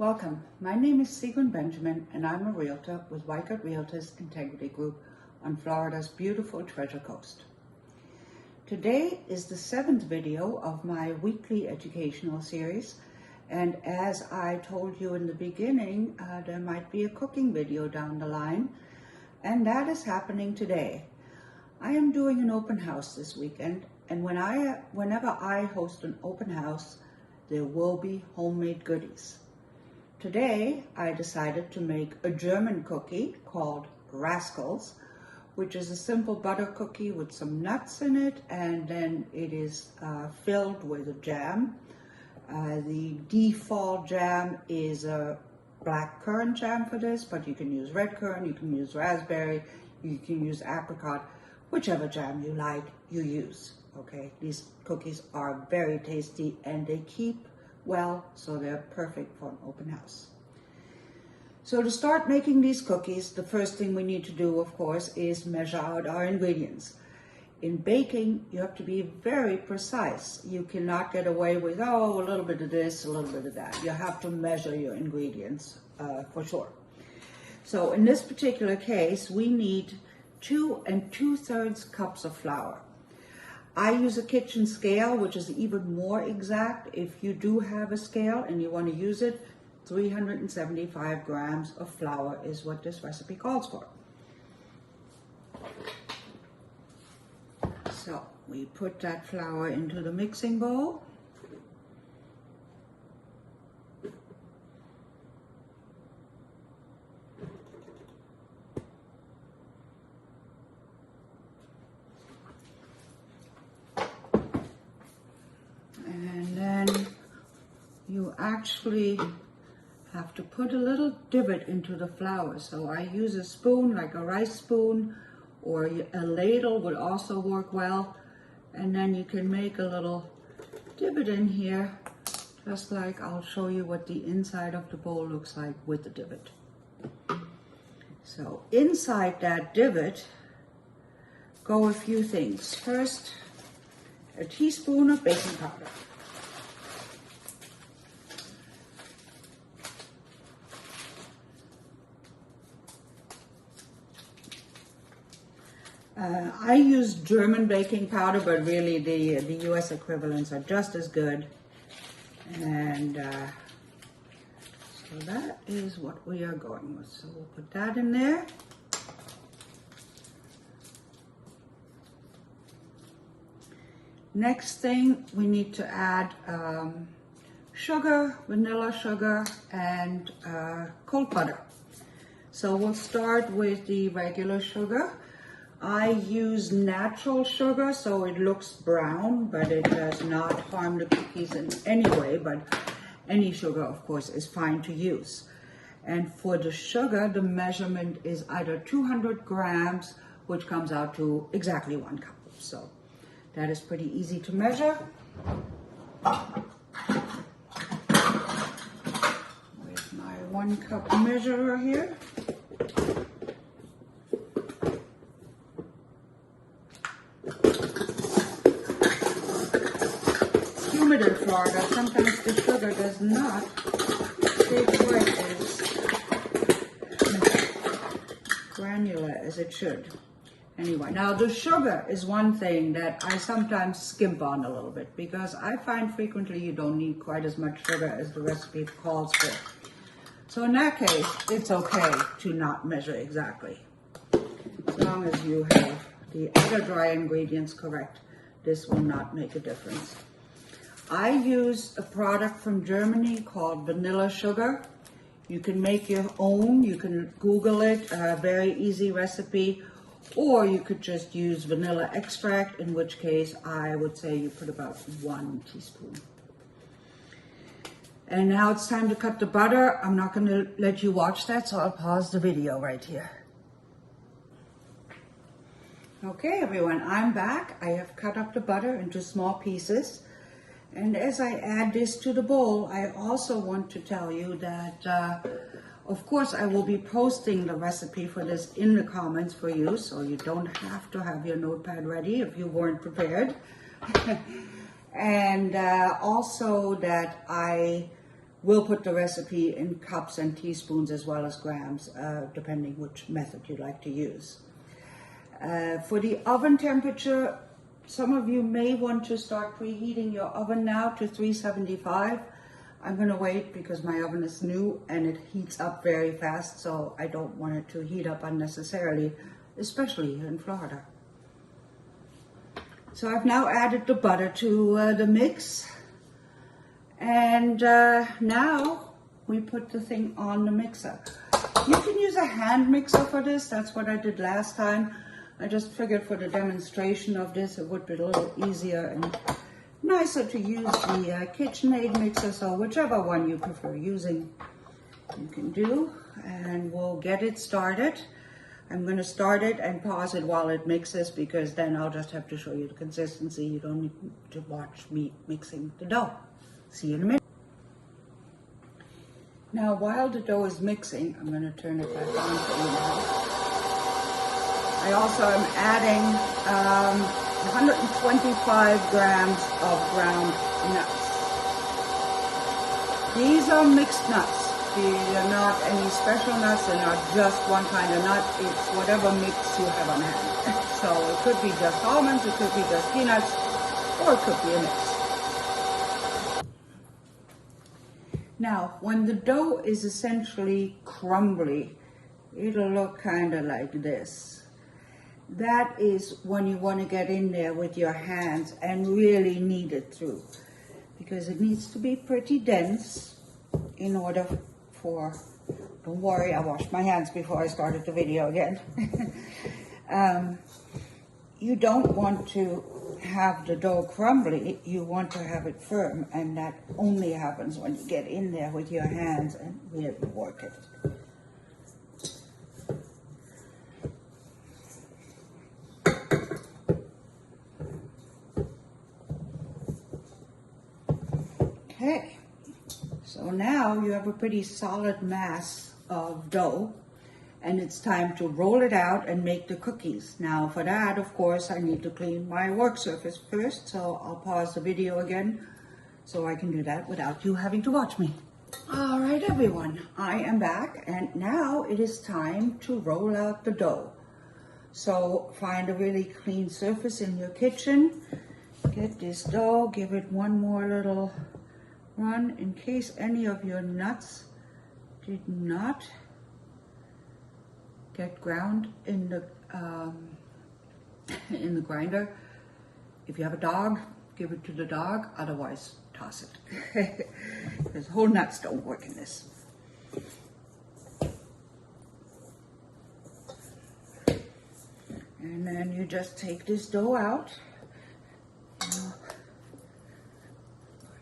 Welcome. My name is Sigrun Benjamin and I'm a realtor with Weikert Realtors Integrity Group on Florida's beautiful Treasure Coast. Today is the 7th video of my weekly educational series, and as I told you in the beginning, there might be a cooking video down the line, and that is happening today. I am doing an open house this weekend, and whenever I host an open house, there will be homemade goodies. Today, I decided to make a German cookie called Rascals, which is a simple butter cookie with some nuts in it, and then it is filled with a jam. The default jam is a black currant jam for this, but you can use red currant, you can use raspberry, you can use apricot, whichever jam you like, you use. Okay, these cookies are very tasty and they keep well, so they're perfect for an open house. So to start making these cookies, the first thing we need to do, of course, is measure out our ingredients. In baking, you have to be very precise. You cannot get away with, oh, a little bit of this, a little bit of that. You have to measure your ingredients for sure. So in this particular case, we need 2 2/3 cups of flour. I use a kitchen scale, which is even more exact. If you do have a scale and you want to use it, 375 grams of flour is what this recipe calls for. So we put that flour into the mixing bowl. And then you actually have to put a little divot into the flour. So I use a spoon, like a rice spoon, or a ladle would also work well. And then you can make a little divot in here, just like I'll show you what the inside of the bowl looks like with the divot. So inside that divot go a few things. First, a teaspoon of baking powder. I use German baking powder, but really the US equivalents are just as good. And so that is what we are going with. So we'll put that in there. Next thing, we need to add sugar, vanilla sugar, and cold butter. So we'll start with the regular sugar. I use natural sugar, so it looks brown, but it does not harm the cookies in any way, but any sugar, of course, is fine to use. And for the sugar, the measurement is either 200 grams, which comes out to exactly 1 cup. So that is pretty easy to measure. With my 1 cup measurer here. Humid in Florida, sometimes the sugar does not stay quite as granular as it should. Anyway, now the sugar is one thing that I sometimes skimp on a little bit, because I find frequently you don't need quite as much sugar as the recipe calls for. So in that case, it's okay to not measure exactly. As long as you have the other dry ingredients correct, this will not make a difference. I use a product from Germany called vanilla sugar. You can make your own, you can Google it, a very easy recipe, or you could just use vanilla extract, in which case I would say you put about 1 teaspoon. And now it's time to cut the butter. I'm not going to let you watch that, so I'll pause the video right here. Okay, everyone, I'm back. I have cut up the butter into small pieces. And as I add this to the bowl, I also want to tell you that, of course, I will be posting the recipe for this in the comments for you, so you don't have to have your notepad ready if you weren't prepared. And also that I We'll put the recipe in cups and teaspoons as well as grams, depending which method you like to use. For the oven temperature, some of you may want to start preheating your oven now to 375. I'm going to wait because my oven is new and it heats up very fast, so I don't want it to heat up unnecessarily, especially here in Florida. So I've now added the butter to the mix. And now we put the thing on the mixer. You can use a hand mixer for this. That's what I did last time. I just figured for the demonstration of this, it would be a little easier and nicer to use the KitchenAid mixer. So whichever one you prefer using, you can do. And we'll get it started. I'm going to start it and pause it while it mixes, because then I'll just have to show you the consistency. You don't need to watch me mixing the dough. See you in a minute. Now, while the dough is mixing, I'm going to turn it back on for you now. I also am adding 125 grams of ground nuts. These are mixed nuts. These are not any special nuts. They're not just one kind of nut. It's whatever mix you have on hand. So it could be just almonds, it could be just peanuts, or it could be a mix. Now, when the dough is essentially crumbly, it'll look kind of like this. That is when you want to get in there with your hands and really knead it through, because it needs to be pretty dense in order for, don't worry, I washed my hands before I started the video again. You don't want to have the dough crumbly, you want to have it firm, and that only happens when you get in there with your hands and really work it. Okay, so now you have a pretty solid mass of dough, and it's time to roll it out and make the cookies. Now for that, of course, I need to clean my work surface first, so I'll pause the video again so I can do that without you having to watch me. All right, everyone, I am back, and now it is time to roll out the dough. So find a really clean surface in your kitchen, get this dough, give it one more little run in case any of your nuts did not get ground in the grinder. If you have a dog, give it to the dog, otherwise toss it. Because whole nuts don't work in this. And then you just take this dough out, put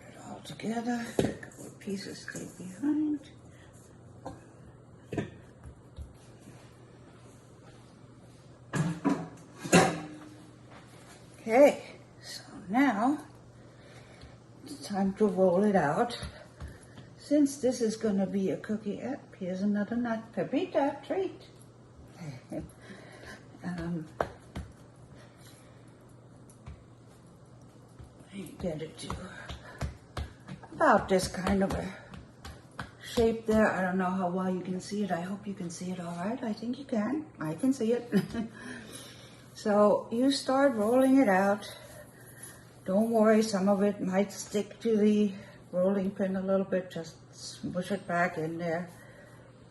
it all together, a couple of pieces stay behind. Okay, so now it's time to roll it out. Since this is going to be a cookie, here's another nut. Pepita, treat. Get it to about this kind of a shape there. I don't know how well you can see it. I hope you can see it all right. I think you can. I can see it. So you start rolling it out. Don't worry, some of it might stick to the rolling pin a little bit. Just smush it back in there.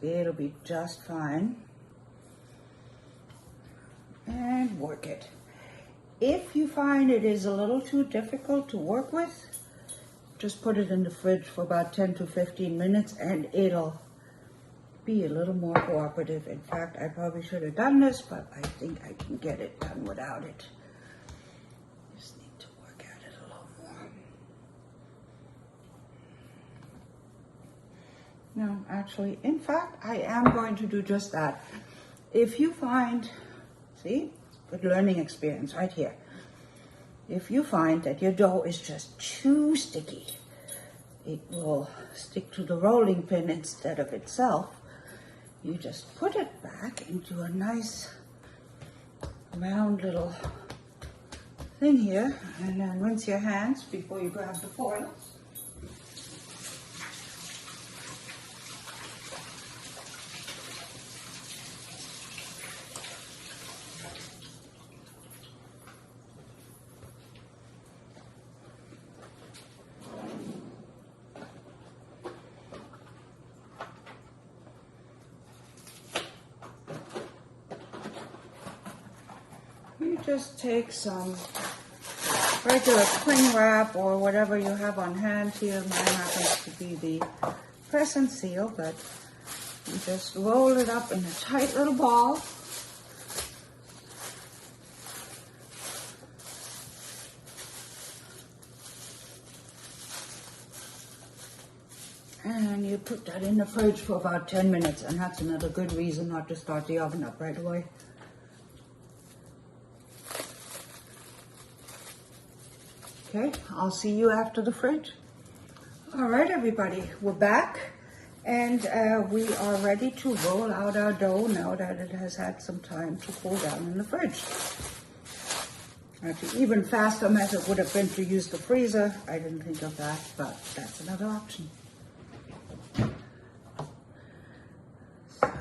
It'll be just fine. And work it. If you find it is a little too difficult to work with, just put it in the fridge for about 10 to 15 minutes and it'll be a little more cooperative. In fact, I probably should have done this, but I think I can get it done without it. Just need to work at it a little more. No, actually, in fact, I am going to do just that. If you find, see, good learning experience right here. If you find that your dough is just too sticky, it will stick to the rolling pin instead of itself. You just put it back into a nice round little thing here, and then rinse your hands before you grab the foil. just take some regular cling wrap or whatever you have on hand here. Mine happens to be the press and seal, but you just roll it up in a tight little ball. And you put that in the fridge for about 10 minutes, and that's another good reason not to start the oven up right away. Okay, I'll see you after the fridge. All right, everybody, we're back, and we are ready to roll out our dough now that it has had some time to cool down in the fridge. Actually, even faster method would have been to use the freezer. I didn't think of that, but that's another option.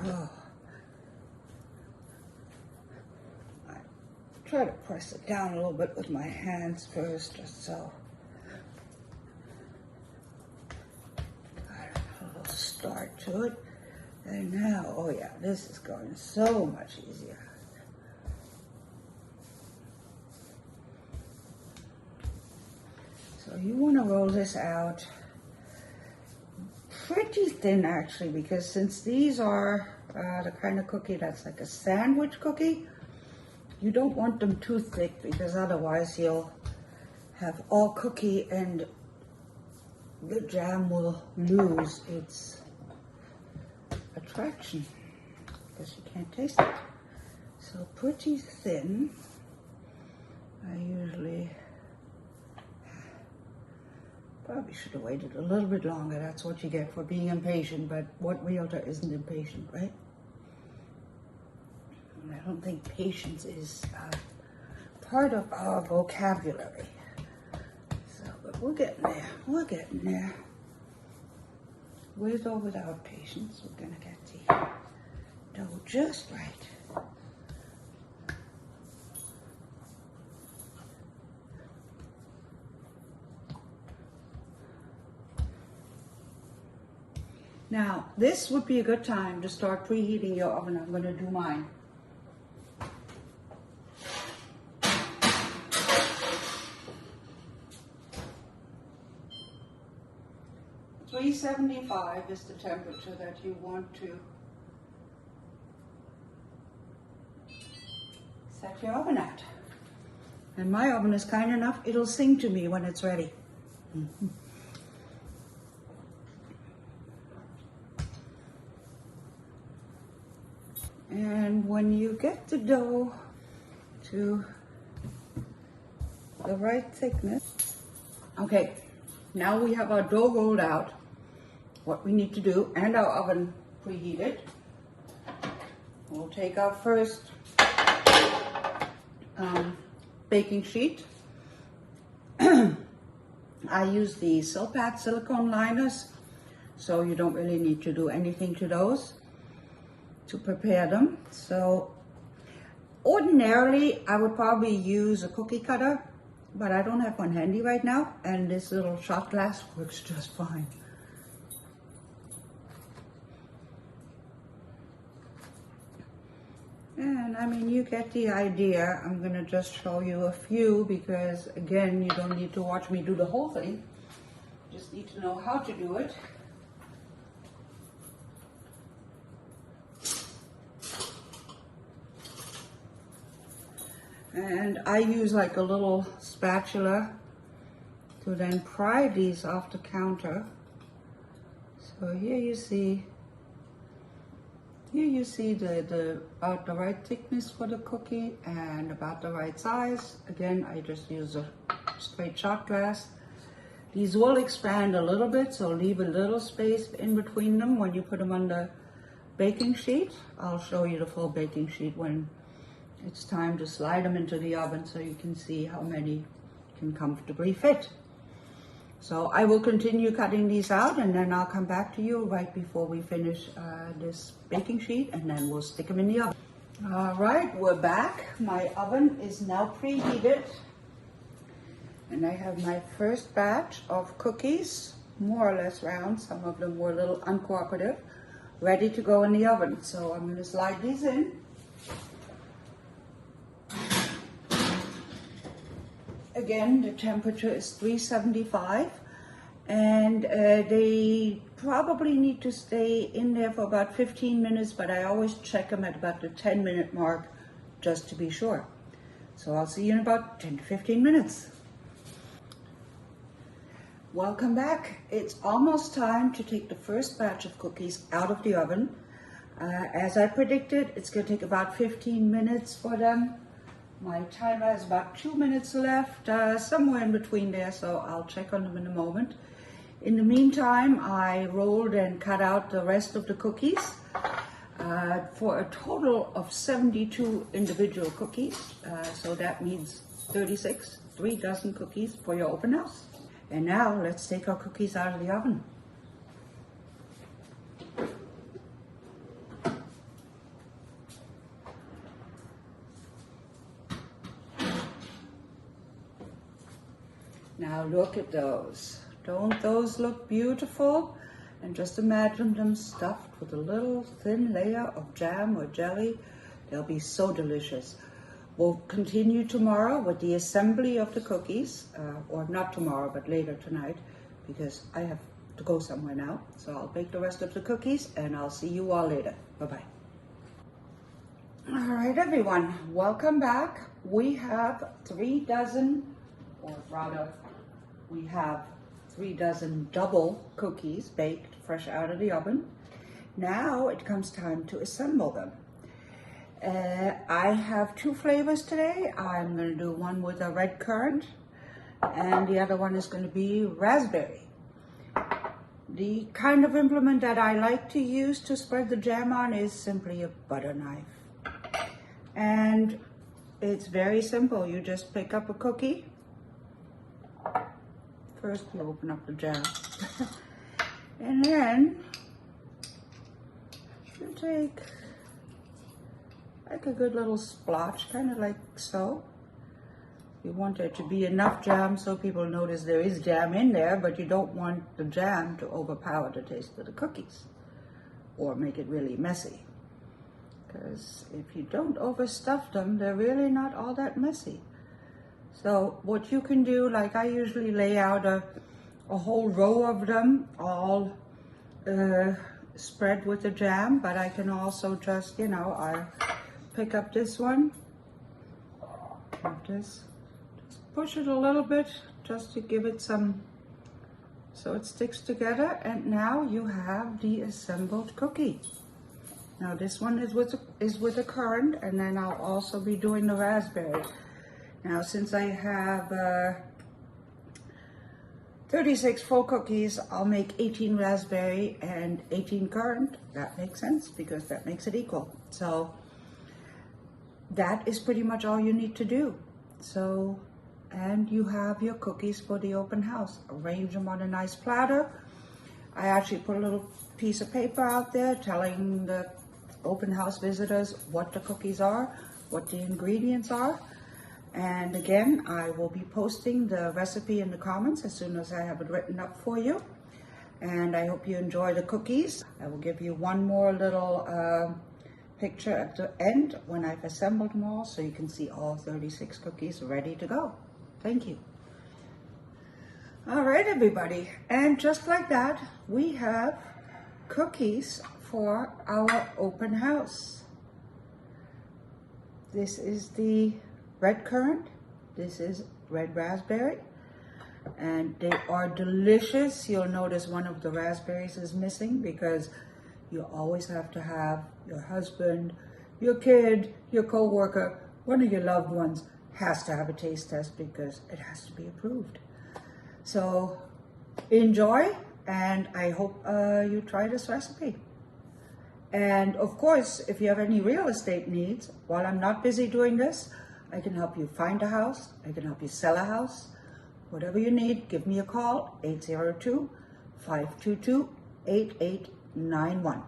So, I try to press it down a little bit with my hands first, just so. Got a little start to it. And now, oh yeah, this is going so much easier. So you want to roll this out pretty thin, actually, because since these are the kind of cookie that's like a sandwich cookie, you don't want them too thick, because otherwise you'll have all cookie and the jam will lose its attraction because you can't taste it. So pretty thin. I usually probably should have waited a little bit longer. That's what you get for being impatient, but what realtor isn't impatient, right? And I don't think patience is part of our vocabulary. So, but we're getting there. We're getting there. With or without patience, we're gonna get the dough just right. Now, this would be a good time to start preheating your oven. I'm going to do mine. $375 is the temperature that you want to set your oven at. And my oven is kind enough, it'll sing to me when it's ready. And when you get the dough to the right thickness, okay, now we have our dough rolled out, what we need to do, and our oven preheated. We'll take our first baking sheet. I use the Silpat silicone liners, so you don't really need to do anything to those to prepare them. So ordinarily I would probably use a cookie cutter, but I don't have one handy right now, and this little shot glass works just fine. And I mean, you get the idea. I'm gonna just show you a few because, again, you don't need to watch me do the whole thing. You just need to know how to do it. And I use like a little spatula to then pry these off the counter. So here you see the about the right thickness for the cookie and about the right size. Again, I just use a straight shot glass. These will expand a little bit, so leave a little space in between them when you put them on the baking sheet. I'll show you the full baking sheet when it's time to slide them into the oven so you can see how many can comfortably fit. So I will continue cutting these out, and then I'll come back to you right before we finish this baking sheet, and then we'll stick them in the oven. All right, we're back. My oven is now preheated, and I have my first batch of cookies, more or less round. Some of them were a little uncooperative, ready to go in the oven. So I'm going to slide these in. Again, the temperature is 375, and they probably need to stay in there for about 15 minutes, but I always check them at about the 10-minute mark just to be sure. So I'll see you in about 10 to 15 minutes. Welcome back. It's almost time to take the first batch of cookies out of the oven. As I predicted, it's going to take about 15 minutes for them. My timer has about 2 minutes left, somewhere in between there, so I'll check on them in a moment. In the meantime, I rolled and cut out the rest of the cookies for a total of 72 individual cookies. So that means 36, 3 dozen cookies for your open house. And now let's take our cookies out of the oven. Now look at those. Don't those look beautiful? And just imagine them stuffed with a little thin layer of jam or jelly. They'll be so delicious. We'll continue tomorrow with the assembly of the cookies, or not tomorrow, but later tonight, because I have to go somewhere now. So I'll bake the rest of the cookies and I'll see you all later. Bye-bye. All right, everyone, welcome back. We have 3 dozen, or rather, we have 3 dozen double cookies baked fresh out of the oven. Now it comes time to assemble them. I have 2 flavors today. I'm going to do one with a red currant and the other one is going to be raspberry. The kind of implement that I like to use to spread the jam on is simply a butter knife. And it's very simple. You just pick up a cookie. First you open up the jam. And then you take like a good little splotch, kind of like so. You want there to be enough jam so people notice there is jam in there, but you don't want the jam to overpower the taste of the cookies or make it really messy. Because if you don't overstuff them, they're really not all that messy. So what you can do, like I usually lay out a whole row of them, all spread with the jam, but I can also just, I pick up this one, like this, just push it a little bit, just to give it some, so it sticks together, and now you have the assembled cookie. Now this one is with a currant, and then I'll also be doing the raspberry. Now, since I have 36 full cookies, I'll make 18 raspberry and 18 currant. That makes sense because that makes it equal. So that is pretty much all you need to do. So, and you have your cookies for the open house. Arrange them on a nice platter. I actually put a little piece of paper out there telling the open house visitors what the cookies are, what the ingredients are. And again, I will be posting the recipe in the comments as soon as I have it written up for you. And I hope you enjoy the cookies. I will give you one more little picture at the end when I've assembled them all, so you can see all 36 cookies ready to go. Thank you. All right, everybody. And just like that, we have cookies for our open house. This is the red currant, this is red raspberry, and they are delicious. You'll notice one of the raspberries is missing because you always have to have your husband, your kid, your co-worker, one of your loved ones has to have a taste test because it has to be approved. So enjoy, and I hope you try this recipe. And of course, if you have any real estate needs, while I'm not busy doing this, I can help you find a house, I can help you sell a house. Whatever you need, give me a call, 802-522-8891.